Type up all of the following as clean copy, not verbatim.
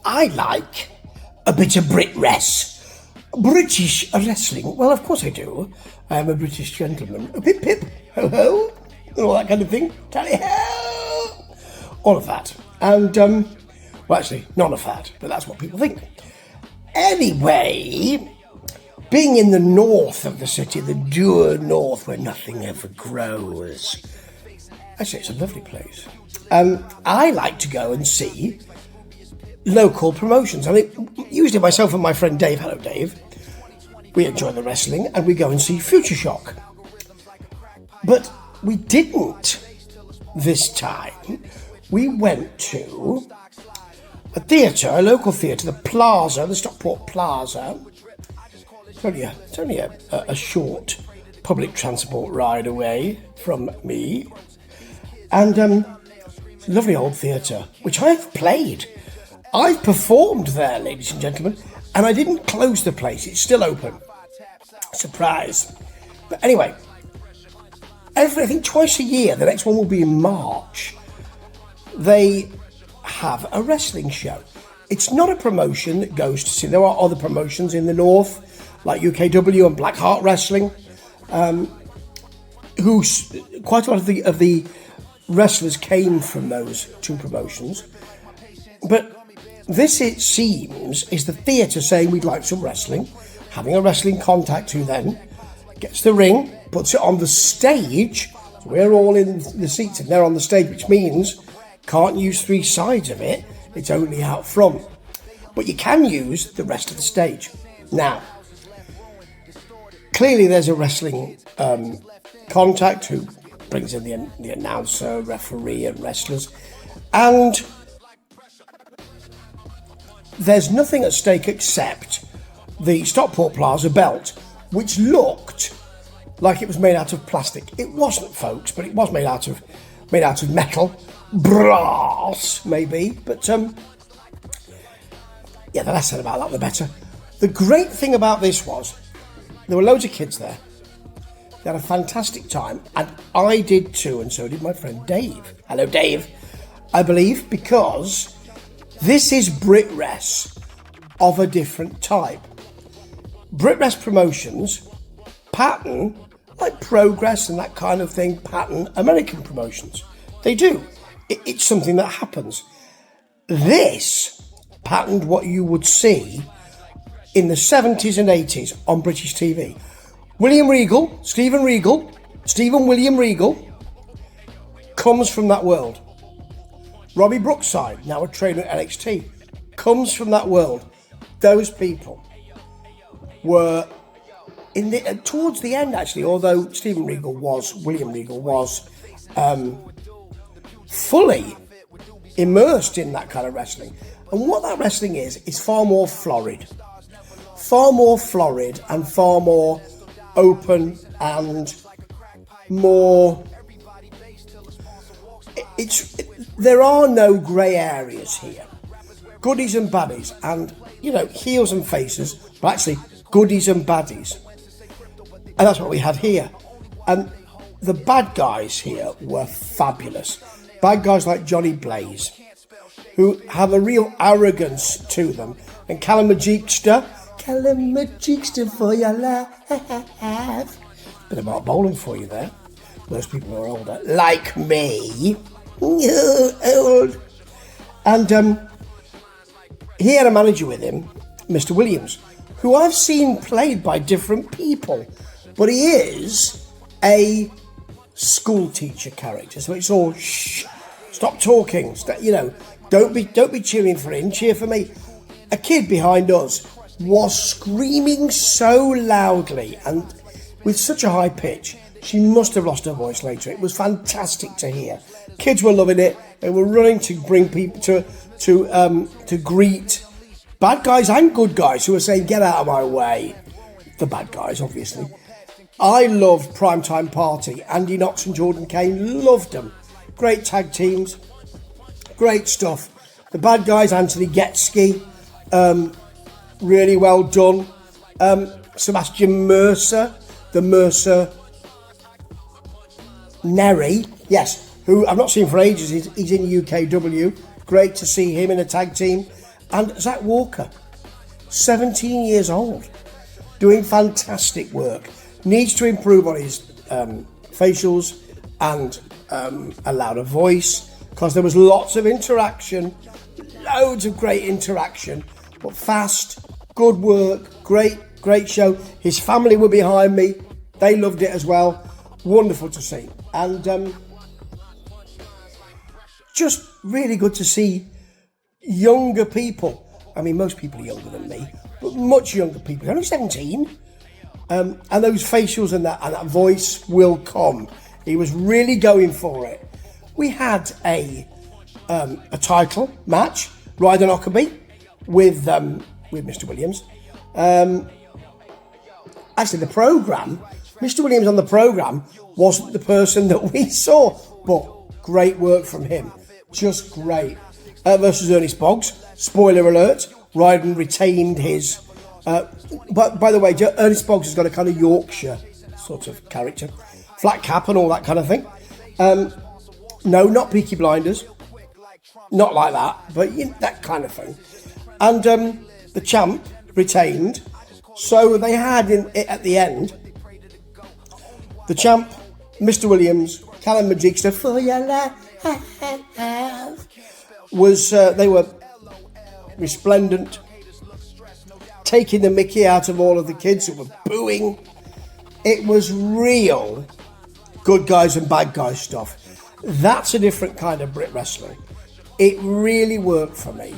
I like a bit of British wrestling. Well, of course I do. I am a British gentleman. Pip pip, ho ho, and all that kind of thing. Tally ho! All of that. And, well, actually, none of that, but that's what people think. Anyway, being in the north of the city, the dour north where nothing ever grows, actually, it's a lovely place. I like to go and see local promotions. I mean, usually myself and my friend Dave, hello Dave, we enjoy the wrestling and we go and see Future Shock. But we didn't this time. We went to a theatre, a local theatre, the Plaza, the Stockport Plaza. It's only a short public transport ride away from me. And it's a lovely old theatre, which I've played. I've performed there, ladies and gentlemen, and I didn't close the place. It's still open. Surprise. But anyway, I think twice a year, the next one will be in March, they have a wrestling show. It's not a promotion that goes to see. There are other promotions in the north, like UKW and Blackheart Wrestling, who quite a lot of the wrestlers came from those two promotions. But this, it seems, is the theatre saying we'd like some wrestling, having a wrestling contact who then gets the ring, puts it on the stage. So we're all in the seats and they're on the stage, which means can't use three sides of it. It's only out front. But you can use the rest of the stage. Now, clearly there's a wrestling contact who brings in the announcer, referee and wrestlers. And there's nothing at stake except the Stockport Plaza belt, which looked like it was made out of plastic. It wasn't, folks, but it was made out of metal, brass, maybe. But yeah, the less said about that, the better. The great thing about this was there were loads of kids there. They had a fantastic time, and I did too, and so did my friend Dave. Hello, Dave. I believe because this is BritRes of a different type. BritRes promotions pattern, like Progress and that kind of thing, pattern American promotions. They do. It's something that happens. This patterned what you would see in the 70s and 80s on British TV. William Regal, Stephen William Regal, comes from that world. Robbie Brookside, now a trainer at NXT, comes from that world. Those people were towards the end, actually, although William Regal was fully immersed in that kind of wrestling. And what that wrestling is far more florid and far more open and more. There are no grey areas here. Goodies and baddies, and heels and faces, but actually goodies and baddies. And that's what we had here. And the bad guys here were fabulous. Bad guys like Johnny Blaze, who have a real arrogance to them. And Callum Majikster for your life. Bit of Mark Bolan for you there. Most people who are older, like me. Old. And he had a manager with him, Mr. Williams, who I've seen played by different people. But he is a school teacher character, so it's all shh, stop talking, don't be cheering for him, cheer for me. A kid behind us was screaming so loudly and with such a high pitch, she must have lost her voice later. It was fantastic to hear. Kids were loving it. They were running to bring people to greet bad guys and good guys who were saying, "Get out of my way." The bad guys, obviously. I loved Primetime Party. Andy Knox and Jordan Kane, loved them. Great tag teams, great stuff. The bad guys, Anthony Getski, really well done. Sebastian Mercer, the Mercer Neri, yes, who I've not seen for ages. He's in UKW. Great to see him in a tag team. And Zach Walker, 17 years old, doing fantastic work. Needs to improve on his facials and a louder voice, because there was lots of interaction, loads of great interaction, but fast, good work, great show. His family were behind me. They loved it as well. Wonderful to see. And just really good to see younger people. I mean, most people are younger than me, but much younger people. Only 17. And those facials and that voice will come. He was really going for it. We had a title match, Ryder Lockerbie, with Mr. Williams. Actually, the programme, Mr. Williams on the programme wasn't the person that we saw, but great work from him. Just great. Versus Ernest Boggs. Spoiler alert, Ryden retained his... but by the way, Ernest Boggs has got a kind of Yorkshire sort of character. Flat cap and all that kind of thing. No, not Peaky Blinders. Not like that, but that kind of thing. And the champ retained. So they had at the end, the champ, Mr. Williams, Callum Majigster, for your love, they were resplendent, taking the mickey out of all of the kids who were booing. It was real good guys and bad guys stuff. That's a different kind of Brit wrestling. It really worked for me.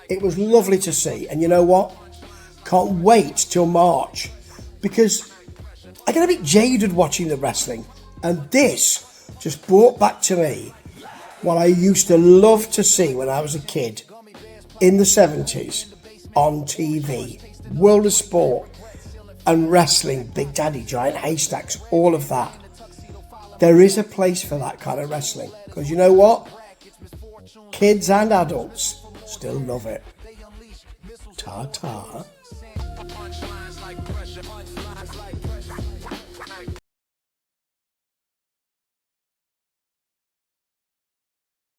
It was lovely to see. And you know what? Can't wait till March, because I get a bit jaded watching the wrestling. And this just brought back to me what I used to love to see when I was a kid in the 70s on TV. World of Sport and wrestling, Big Daddy, Giant Haystacks, all of that. There is a place for that kind of wrestling, because you know what? Kids and adults still love it. Ta-ta.